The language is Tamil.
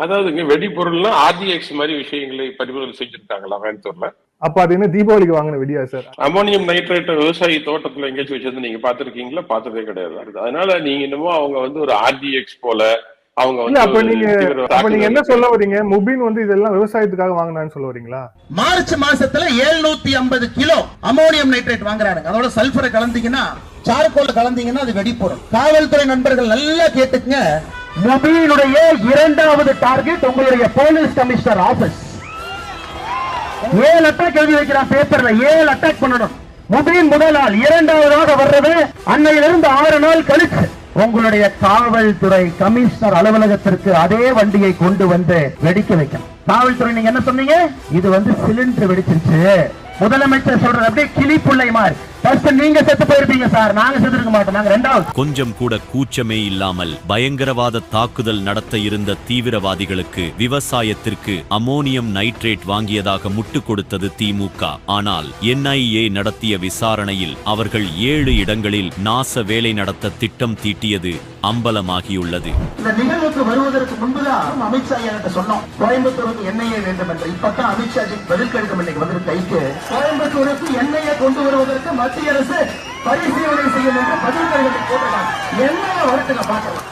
அதாவதுங்க வெடிபொருள்லாம் ஆர்டிஎக்ஸ் மாதிரி விஷயங்களை பறிமுதல் செஞ்சிருக்காங்களா கோயம்புத்தூர்ல? அப்ப அது என்ன தீபாவளிக்கு வாங்கின வெடியா சார்? அமோனியம் நைட்ரேட் விவசாயி தோட்டத்துல எங்கேயாச்சும் வச்சிருந்து நீங்க பாத்துருக்கீங்களா? பார்த்ததே கிடையாது. அதனால நீங்க என்னமோ அவங்க வந்து ஒரு ஆர்டிஎக்ஸ் போல அவங்க வந்து அப்ப நீங்க என்ன சொல்ல வரீங்க? முபின் வந்து இதெல்லாம் விவசாயத்துக்காக வாங்கினான்னு சொல்ல வரீங்களா? மார்ச் மாசத்துல 750 கிலோ அமோனியம் நைட்ரேட் வாங்குறாங்க. அதோட சல்பரை கலந்தீங்கன்னா, சார்கோல் கலந்தீங்கன்னா அது வெடிப்பொருள். காவல்துறை நண்பர்கள் நல்லா கேட்டுக்குங்க. முபினுடைய இரண்டாவது டார்கெட் உங்களுடைய போலீஸ் கமிஷனர் ஆபீஸ். 7 அட்டாக் எழுதி வைக்கிறான் பேப்பர்ல. 7 அட்டாக் பண்ணணும். முபின் முதல் நாள், இரண்டாவதாக வர்றது அன்னையிலிருந்து 6 நாள் கழிச்சு உங்களுடைய காவல்துறை கமிஷனர் அலுவலகத்திற்கு அதே வண்டியை கொண்டு வந்து வெடிக்க வைக்கணும். காவல்துறை நீங்க என்ன சொன்னீங்க? இது வந்து சிலிண்டர் வெடிச்சிருச்சு. முதலமைச்சர் சொல்றது அப்படியே கிளிப்புள்ளை மாதிரி. நீங்க செத்து போயிருப்பீங்க சார், நாங்க செத்துருக்க மாட்டோம். நாங்க ரெண்டாவது. கொஞ்சம் கூட கூச்சமே இல்லாமல் பயங்கரவாத தாக்குதல் நடத்த இருந்த தீவிரவாதிகளுக்கு விவசாயத்திற்கு அமோனியம் நைட்ரேட் வாங்கியதாக முட்டு கொடுத்தது திமுக. ஆனால் NIA நடத்திய விசாரணையில் அவர்கள் 7 இடங்களில் நாச வேலை நடத்த திட்டம் தீட்டியது அம்பலமாகியுள்ளது. இந்த நிகழ்வுக்கு வருவதற்கு முன்புதான் அமித்ஷா என்கிட்ட சொன்னோம், கோயம்புத்தூருக்கு NIA வேண்டும் என்று. இப்பதான் அமித்ஷா பதில் கடிதம் இன்னைக்கு வந்து கைக்கு. கோயம்புத்தூருக்கு NIA கொண்டு வருவதற்கு மத்திய அரசு பரிசீலனை செய்யும் என்று பதில் கடிதத்தை போட்டிருக்காங்க. என்ன வரட்டுங்க பார்க்கலாம்.